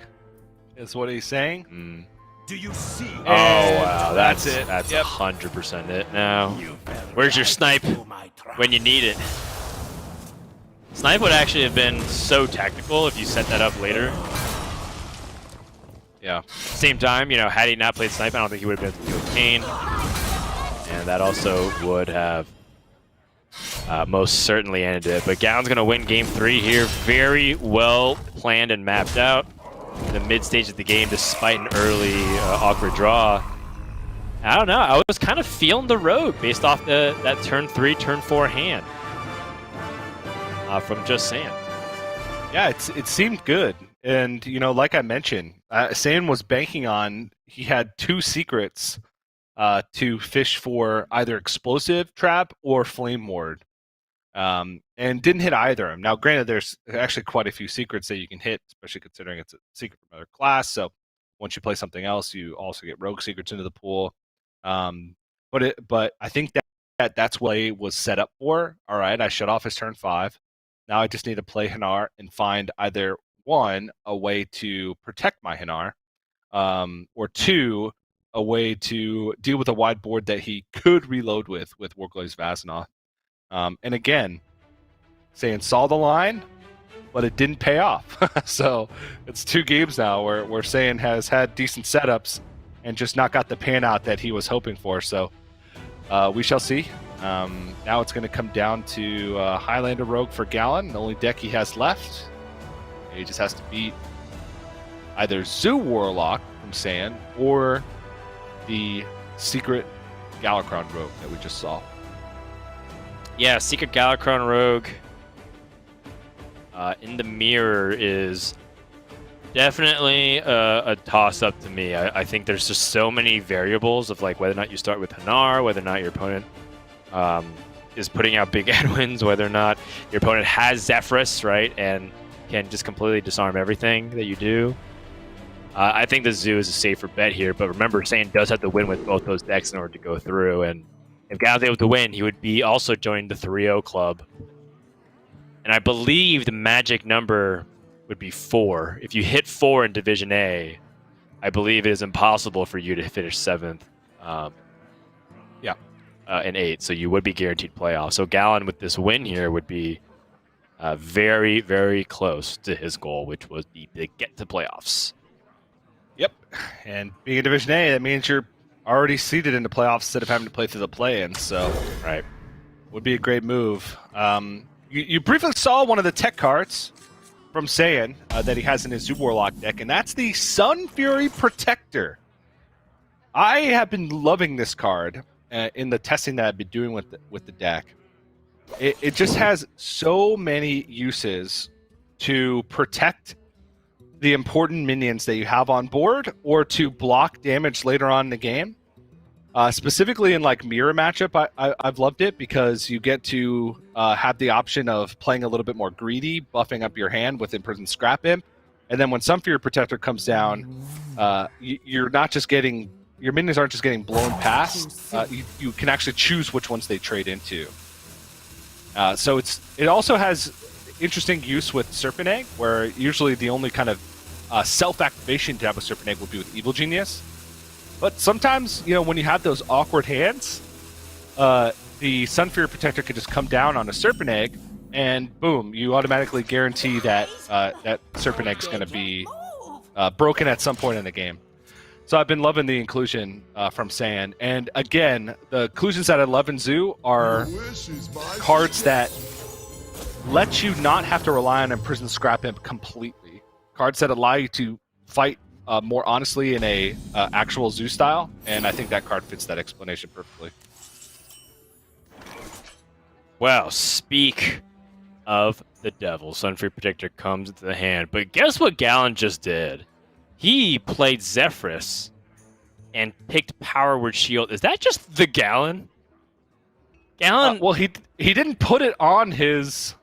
is what he's saying. Mm. Do you see? Oh, wow. that's That's it. That's Yep. 100% it now. You fell Where's your right snipe into my trap. when you need it? Snipe would actually have been so tactical if you set that up later. Yeah. Same time, you know, had he not played Snipe, I don't think he would have been able to deal with Kayn. And that also would have most certainly ended it. But Gallon's going to win game 3 here. Very well planned and mapped out in the mid stage of the game, despite an early awkward draw. I don't know. I was kind of feeling the road based off that turn 3, turn 4 hand from justsaiyan. Yeah, it seemed good. And, you know, like I mentioned, Saiyan was banking on, he had 2 secrets to fish for either Explosive Trap or Flame Ward. and didn't hit either of them. Now, granted, there's actually quite a few secrets that you can hit, especially considering it's a secret from another class. So once you play something else, you also get rogue secrets into the pool. But I think that's what it was set up for. All right, I shut off his turn 5. Now I just need to play Hanar and find either 1, a way to protect my Hanar, or 2, a way to deal with a wide board that he could reload with Warglaze Vazanoth. And again, Saiyan saw the line, but it didn't pay off. So it's 2 games now where Saiyan has had decent setups and just not got the pan out that he was hoping for. So we shall see. Now it's going to come down to Highlander Rogue for Gallon, the only deck he has left. He just has to beat either Zoo Warlock from Saiyan or the secret Galakrond Rogue that we just saw. Yeah, secret Galakrond Rogue in the mirror is definitely a toss-up to me. I think there's just so many variables of like whether or not you start with Hanar, whether or not your opponent is putting out big Edwins, whether or not your opponent has Zephyrus, right, and can just completely disarm everything that you do. I think the Zoo is a safer bet here, but remember, Saiyan does have to win with both those decks in order to go through, and if Gal's able to win, he would be also joining the 3-0 club. And I believe the magic number would be 4. If you hit 4 in Division A, I believe it is impossible for you to finish 7th. In 8, so you would be guaranteed playoffs. So Gallon with this win here would be very, very close to his goal, which was the get to playoffs. Yep, and being in Division A, that means you're already seeded into playoffs instead of having to play through the play-in. So, right, would be a great move. You briefly saw one of the tech cards from Saiyan that he has in his Zoo Warlock deck, and that's the Sun Fury Protector. I have been loving this card in the testing that I've been doing with the deck. It just has so many uses to protect the important minions that you have on board or to block damage later on in the game. Specifically in like mirror matchup, I've loved it because you get to have the option of playing a little bit more greedy, buffing up your hand with Imprisoned Scrap Imp, and then when Sun Fury Protector comes down, you're not just getting, your minions aren't just getting blown past. You can actually choose which ones they trade into. So it also has interesting use with Serpent Egg, where usually the only kind of self-activation to have a Serpent Egg would be with Evil Genius. But sometimes, when you have those awkward hands, the Sun Fury Protector could just come down on a Serpent Egg, and boom, you automatically guarantee that that Serpent Egg's going to be broken at some point in the game. So I've been loving the inclusion from Saiyan. And again, the inclusions that I love in Zoo are cards that let you not have to rely on Imprisoned Scrap Imp completely. Cards that allow you to fight more honestly in a actual Zoo style, and I think that card fits that explanation perfectly. Well, speak of the devil. Sun Fury Protector comes into the hand, but guess what Gallon just did? He played Zephyrus and picked Power Word Shield. Is that just the Gallon? Gallon? Well, he didn't put it on his.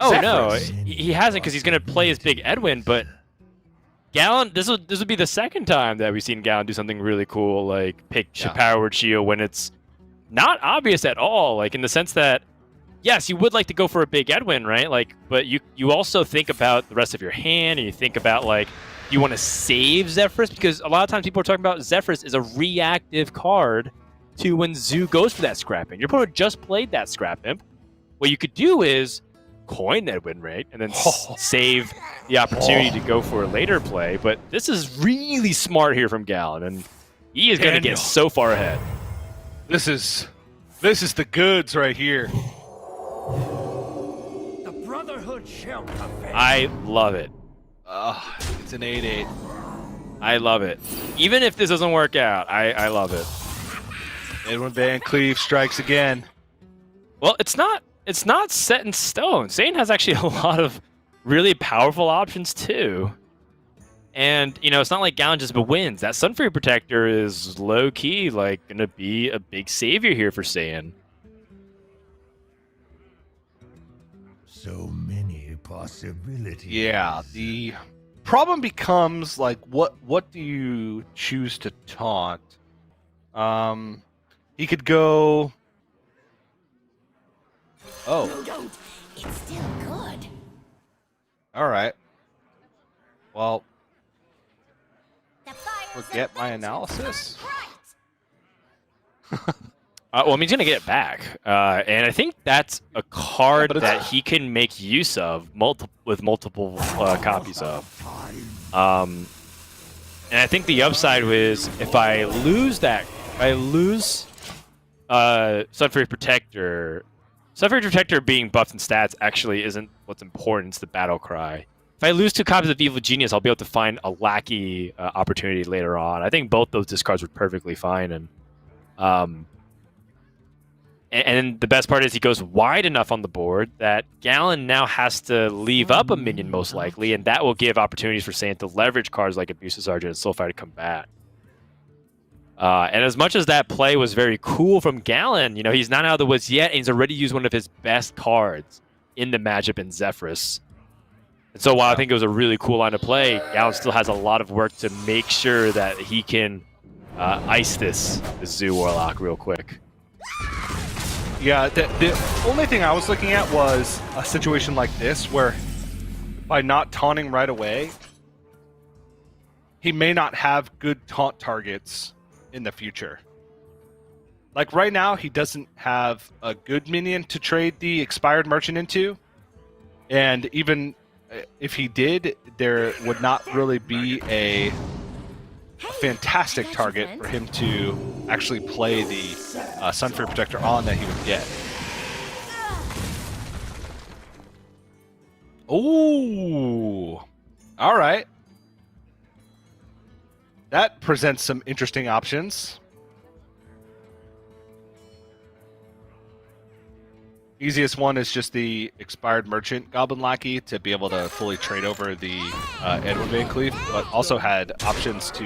Oh Zephyrus. no, he hasn't because he's going to play his big Edwin, but. Gallon, this would be the second time that we've seen Gallon do something really cool, like pick Power Word Shield when it's not obvious at all. Like in the sense that, yes, you would like to go for a big Edwin, right? Like, but you also think about the rest of your hand, and you think about like you want to save Zephyrus because a lot of times people are talking about Zephyrus is a reactive card to when Zoo goes for that Scrap Imp. Your opponent just played that Scrap Imp. What you could do is coin Edwin, right? And then save the opportunity to go for a later play. But this is really smart here from Gallon, and he is going to get so far ahead. This is the goods right here. The Brotherhood shall prevail. I love it. It's an 8/8. I love it. Even if this doesn't work out, I love it. Edwin Van Cleave strikes again. Well, it's not set in stone. Saiyan has actually a lot of really powerful options too. And, it's not like Gallon just wins. That Sun Fury Protector is low-key, like, going to be a big savior here for Saiyan. So many possibilities. Yeah, the problem becomes like what do you choose to taunt? He could go. Oh, No, don't. It's still good. all right. Well, The fires forget of my vengeance analysis. burn bright. Well, I mean, he's gonna get it back, and I think that's a card but it's- that he can make use of with multiple copies of. And I think the upside is if I lose Sunfury Protector. Sunfury Protector being buffed in stats actually isn't what's important. It's the battle cry. If I lose 2 copies of Evil Genius, I'll be able to find a lackey opportunity later on. I think both those discards were perfectly fine, and the best part is he goes wide enough on the board that Gallon now has to leave up a minion most likely, and that will give opportunities for Saiyan to leverage cards like Abusive Sergeant and Soulfire to combat. And as much as that play was very cool from Gallon, you know, he's not out of the woods yet, and he's already used one of his best cards in the matchup in Zephyrus. And so while I think it was a really cool line of play, Gallon still has a lot of work to make sure that he can ice this Zoo Warlock real quick. Yeah, the only thing I was looking at was a situation like this where by not taunting right away, he may not have good taunt targets in the future. Like right now, he doesn't have a good minion to trade the expired merchant into, and even if he did, there would not really be a fantastic target for him to actually play the Sunfury Protector on that he would get. Ooh, all right. That presents some interesting options. Easiest one is just the expired merchant Goblin Lackey to be able to fully trade over the Edwin Van Cleef, but also had options to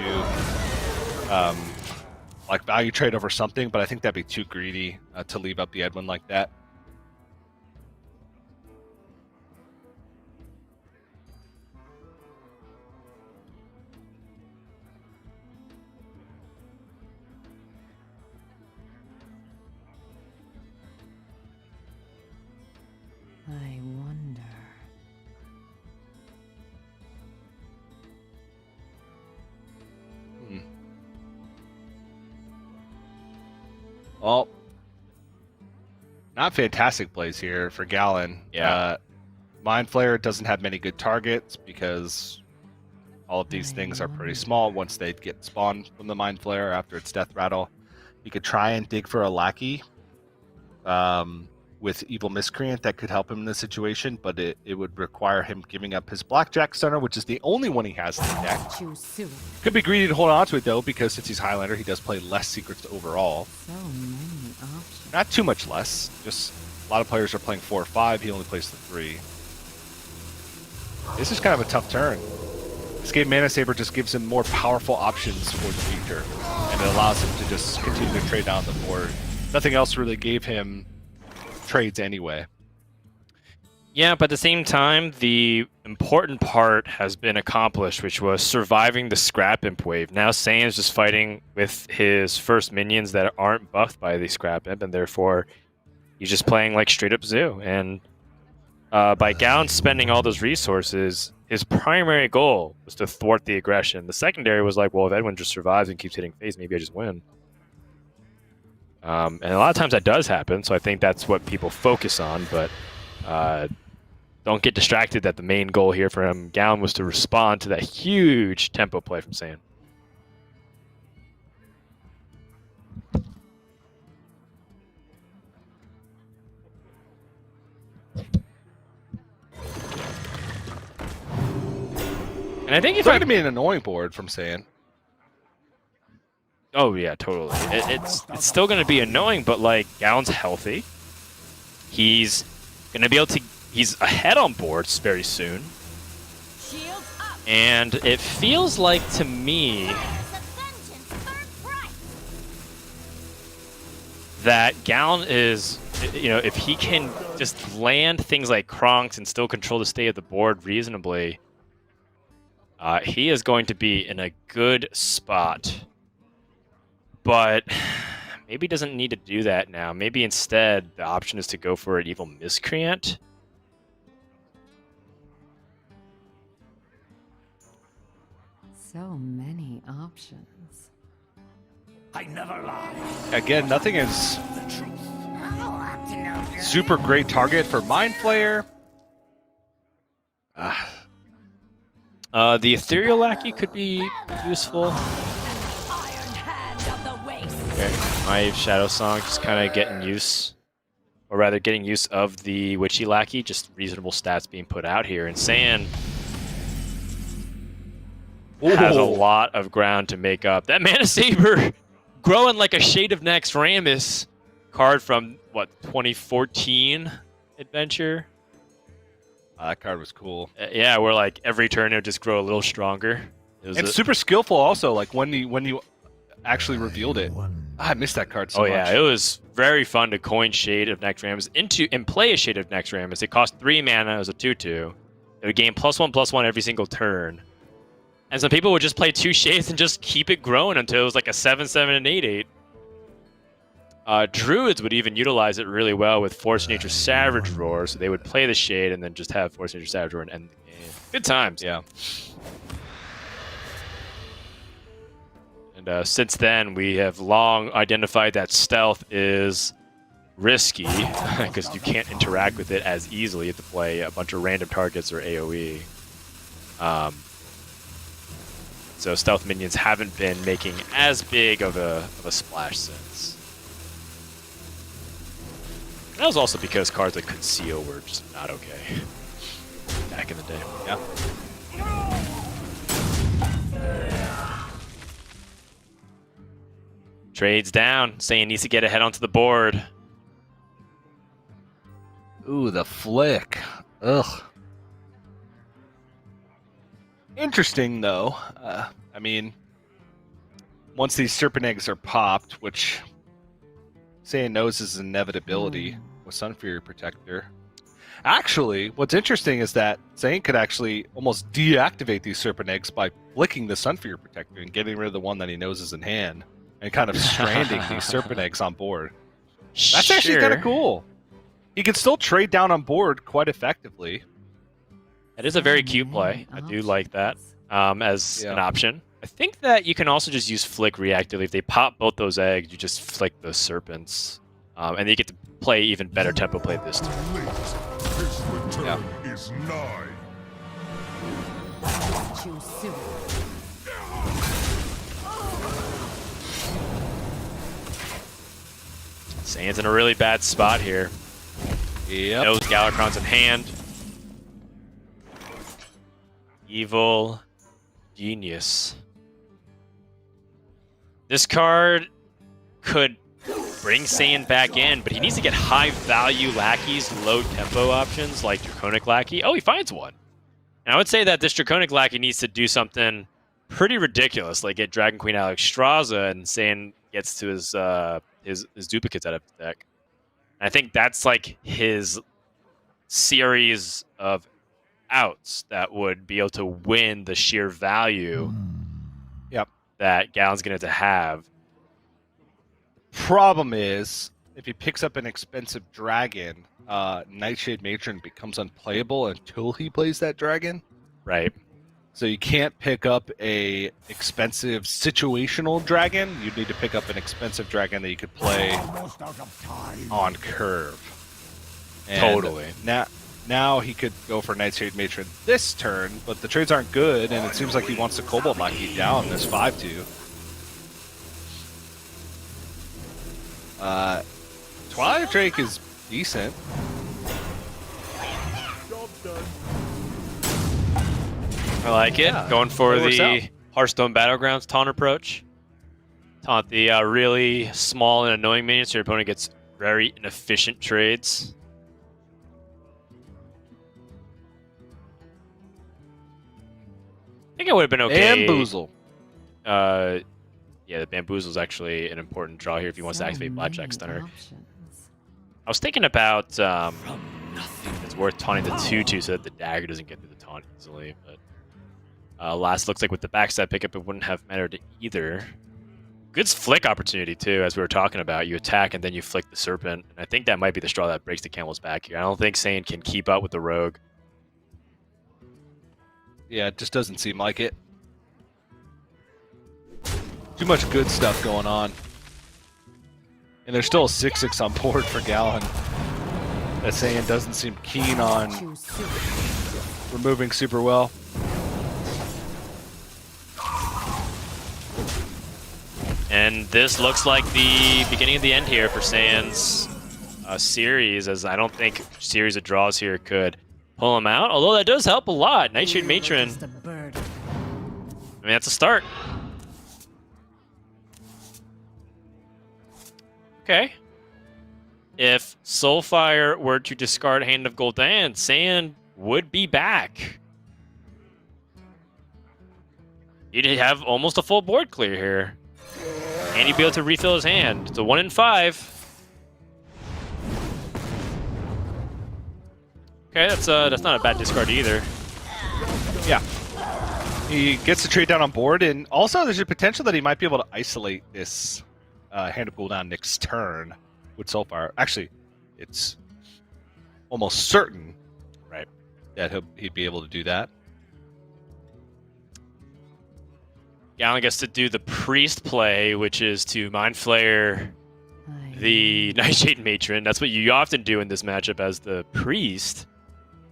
like value trade over something, but I think that'd be too greedy to leave up the Edwin like that. I wonder. Well, not fantastic plays here for Gallon. Yeah. Mind Flayer doesn't have many good targets because all of these things are pretty small once they get spawned from the Mind Flayer after its Death Rattle. You could try and dig for a Lackey with Evil Miscreant that could help him in this situation, but it would require him giving up his Blackjack Stunner, which is the only one he has in the deck. Choose soon. Could be greedy to hold on to it, though, because since he's Highlander, he does play less secrets overall. So many options. Not too much less. Just a lot of players are playing 4 or 5. He only plays the 3. This is kind of a tough turn. Escape Mana Saber just gives him more powerful options for the future, and it allows him to just continue to trade down the board. Nothing else really gave him trades anyway. Yeah, but at the same time, the important part has been accomplished, which was surviving the Scrap Imp wave. Now Saiyan's just fighting with his first minions that aren't buffed by the Scrap Imp, and therefore he's just playing like straight up Zoo. And by Gallon spending all those resources, his primary goal was to thwart the aggression. The secondary was like, well, if Edwin just survives and keeps hitting phase, maybe I just win. And a lot of times that does happen, so I think that's what people focus on, but don't get distracted that the main goal here for him, Gallon, was to respond to that huge tempo play from Saiyan. And I think if It's going to be an annoying board from Saiyan. Oh yeah, totally. It's still going to be annoying, but like Gallon's healthy. He's going to be able to. He's ahead on boards very soon, Shields up. and it feels like to me Fires of vengeance burn bright. that Gallon is, you know, if he can just land things like Kronks and still control the state of the board reasonably, he is going to be in a good spot. But maybe doesn't need to do that now. Maybe instead the option is to go for an Evil Miscreant. So many options. I never lie. Again, nothing is super great target for Mind Flayer. The Ethereal Lackey could be useful. Okay, my Shadow Song just kind of getting use, or rather getting use of the Witchy Lackey, just reasonable stats being put out here. And Saiyan has a lot of ground to make up. That Mana Saber growing like a Shade of Naxxramas card from, what, 2014 adventure? That card was cool. Yeah, where like every turn it would just grow a little stronger. It was And super skillful also, like when you actually revealed it. I missed that card so much. Oh yeah, it was very fun to coin Shade of Naxxramas and play a Shade of Naxxramas. It cost 3 mana, it was a 2/2. It would gain +1/+1 every single turn. And some people would just play 2 Shades and just keep it growing until it was like a 7/7 and 8/8. Druids would even utilize it really well with Force Nature Savage Roar, so they would play the Shade and then just have Force Nature Savage Roar and end the game. Good times. Yeah. And since then, we have long identified that stealth is risky because you can't interact with it as easily. You have to play a bunch of random targets or AoE. So stealth minions haven't been making as big of a splash since. And that was also because cards like Conceal were just not okay back in the day. Yeah. Trades down. Saiyan needs to get ahead onto the board. Ooh, the flick. Ugh. Interesting, though. I mean, once these Serpent Eggs are popped, which Saiyan knows is an inevitability with Sunfury Protector. Actually, what's interesting is that Saiyan could actually almost deactivate these Serpent Eggs by flicking the Sunfury Protector and getting rid of the one that he knows is in hand, and kind of stranding these Serpent Eggs on board. That's actually kind of cool. He can still trade down on board quite effectively. That is a very cute play. I do like that as an option. I think that you can also just use Flick reactively. If they pop both those eggs, you just flick the Serpents. And then you get to play even better tempo play this turn. Yeah. Is nigh. Too soon. Saiyan's in a really bad spot here. Yep. Knows Galakrond's in hand. Evil Genius. This card could bring Saiyan back in, but he needs to get high-value lackeys, low-tempo options like Draconic Lackey. Oh, he finds one. And I would say that this Draconic Lackey needs to do something pretty ridiculous, like get Dragon Queen Alexstrasza, and Saiyan gets to his duplicates out of the deck. And I think that's like his series of outs that would be able to win the sheer value that Gallon's going to have. Problem is, if he picks up an expensive dragon, Nightshade Matron becomes unplayable until he plays that dragon. Right. So you can't pick up a expensive situational dragon. You'd need to pick up an expensive dragon that you could play Almost out of time. on curve. And Totally. Now he could go for Nightshade Matron this turn, but the trades aren't good, and it seems like he wants to Kobold Lackey down this 5/2. Twilight Drake is decent. I like it. Yeah, Going for that works out. the Hearthstone Battlegrounds taunt approach. Taunt the really small and annoying minions so your opponent gets very inefficient trades. I think it would have been okay. And Boozle. Yeah, the Bamboozle is actually an important draw here if he wants to So activate Blackjack many Stunner. options. I was thinking about it's worth taunting the 2/2 so that the dagger doesn't get through the taunt easily, but last looks like with the backstab pickup it wouldn't have mattered either. Good flick opportunity too, as we were talking about. You attack and then you flick the serpent, and I think that might be the straw that breaks the camel's back here. I don't think Saiyan can keep up with the rogue. Yeah, it just doesn't seem like it. Too much good stuff going on. And there's still a 6/6 on board for Gallon. That Saiyan doesn't seem keen on removing super well. And this looks like the beginning of the end here for Saiyan's series, as I don't think series of draws here could pull him out, although that does help a lot. Nightshade Matron, Just a bird. I mean, that's a start. Okay. If Soulfire were to discard Hand of Gul'dan, Saiyan would be back. He'd have almost a full board clear here. And he'd be able to refill his hand. It's a 1 in 5. Okay, that's not a bad discard either. Yeah. He gets the trade down on board, and also there's a potential that he might be able to isolate this Hand of Gul'dan next turn with Soulfire. Actually, it's almost certain, right, that he'd be able to do that. Gallon gets to do the priest play, which is to Mind Flayer the Nightshade Matron. That's what you often do in this matchup as the priest.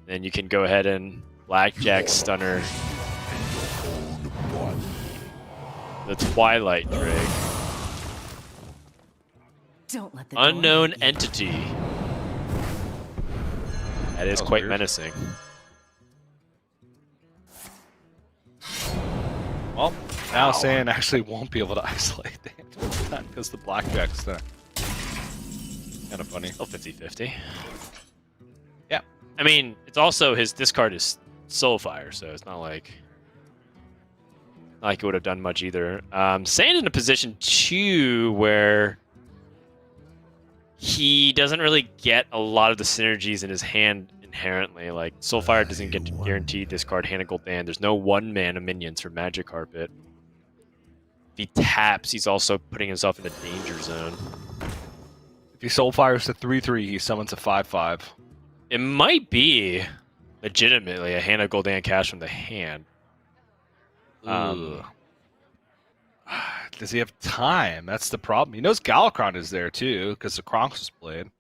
Then you can go ahead and Blackjack Stunner the Twilight Drake. Don't let the Unknown door entity. That is That was quite weird. menacing. Well, now Saiyan actually won't be able to isolate the Hand of Gul'dan because the Blackjack's kind of funny. Still 50-50. Yeah. I mean, it's also his discard is Soulfire, so it's not like it would have done much either. Saiyan in a position too where he doesn't really get a lot of the synergies in his hand inherently. Like Soulfire doesn't get to guarantee discard Hand of Gul'dan. There's no 1-mana minions for Magic Carpet. If he taps, he's also putting himself in a danger zone. If he Soulfires to 3/3, he summons a 5/5. It might be legitimately a Hand of Gul'dan cast from the hand. Does he have time? That's the problem. He knows Galakron is there too, because the Kronk was played.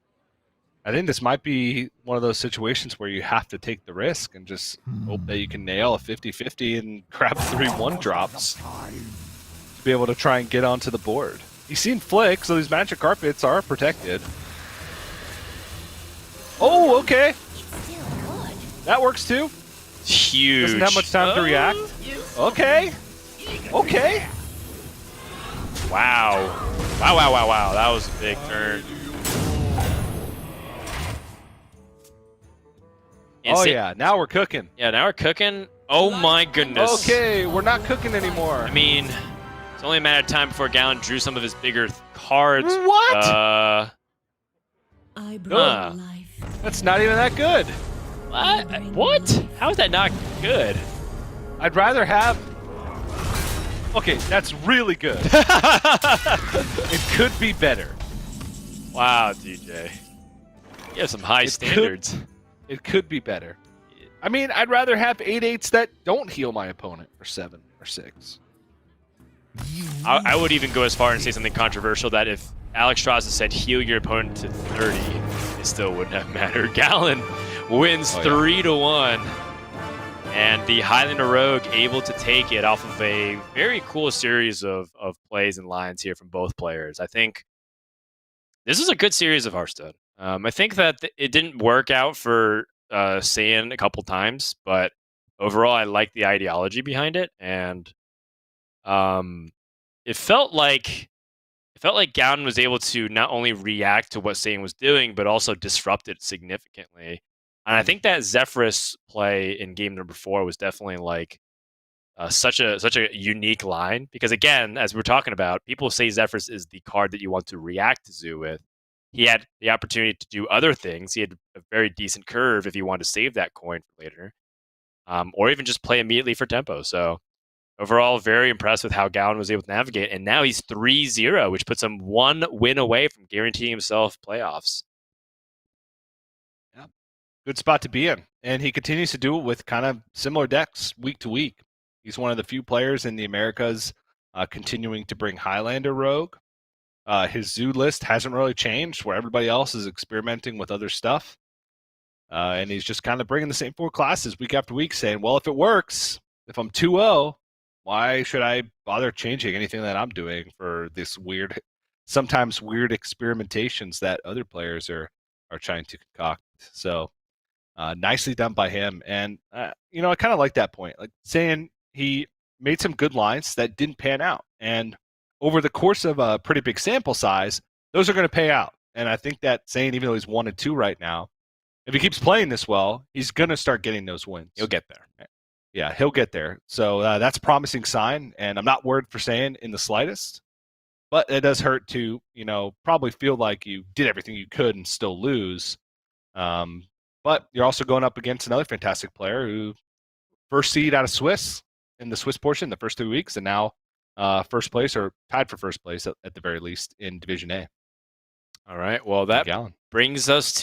I think this might be one of those situations where you have to take the risk and just hope that you can nail a 50-50 and grab 3/1 drops to be able to try and get onto the board. He's seen Flick, so these Magic Carpets are protected. Oh, okay. That works too. Huge. Doesn't have much time to react. Okay. Okay. Wow. Wow. That was a big turn. Oh yeah, now we're cooking. Yeah, now we're cooking. Oh my goodness. Okay, we're not cooking anymore. I mean, it's only a matter of time before Gallon drew some of his bigger cards. What? I Huh. brought life. That's not even that good. What? How is that not good? I'd rather have... Okay, that's really good. It could be better. Wow, DJ. You have some high standards. It could be better. I mean, I'd rather have 8/8s that don't heal my opponent for 7 or 6. I would even go as far and say something controversial that if Alex Strauss had said heal your opponent to 30, it still wouldn't have mattered. Gallon wins 3-1. And the Highlander Rogue able to take it off of a very cool series of plays and lines here from both players. I think this is a good series of Hearthstone. I think that it didn't work out for Saiyan a couple times, but overall I like the ideology behind it, and it felt like Gowden was able to not only react to what Saiyan was doing, but also disrupt it significantly. And I think that Zephyrus play in game number 4 was definitely like such a unique line because again, as we're talking about, people say Zephrys is the card that you want to react to Zoo with. He had the opportunity to do other things. He had a very decent curve if he wanted to save that coin for later, or even just play immediately for tempo. So overall, very impressed with how Gowan was able to navigate, and now he's 3-0, which puts him 1 win away from guaranteeing himself playoffs. Yeah, good spot to be in, and he continues to do it with kind of similar decks week to week. He's one of the few players in the Americas continuing to bring Highlander Rogue. His Zoo list hasn't really changed, where everybody else is experimenting with other stuff. And he's just kind of bringing the same 4 classes week after week, saying, well, if it works, if I'm 2-0, why should I bother changing anything that I'm doing for this weird, sometimes weird experimentations that other players are trying to concoct? So nicely done by him. And, I kind of like that point, like saying he made some good lines that didn't pan out. And over the course of a pretty big sample size, those are going to pay out. And I think that saying, even though he's 1-2 right now, if he keeps playing this well, he's going to start getting those wins. He'll get there. Yeah, he'll get there. So that's a promising sign. And I'm not worried for saying in the slightest. But it does hurt to, probably feel like you did everything you could and still lose. But you're also going up against another fantastic player who first seed out of Swiss in the Swiss portion the first 3 weeks, and now first place or tied for first place at the very least in Division A. All right. Well, that brings us to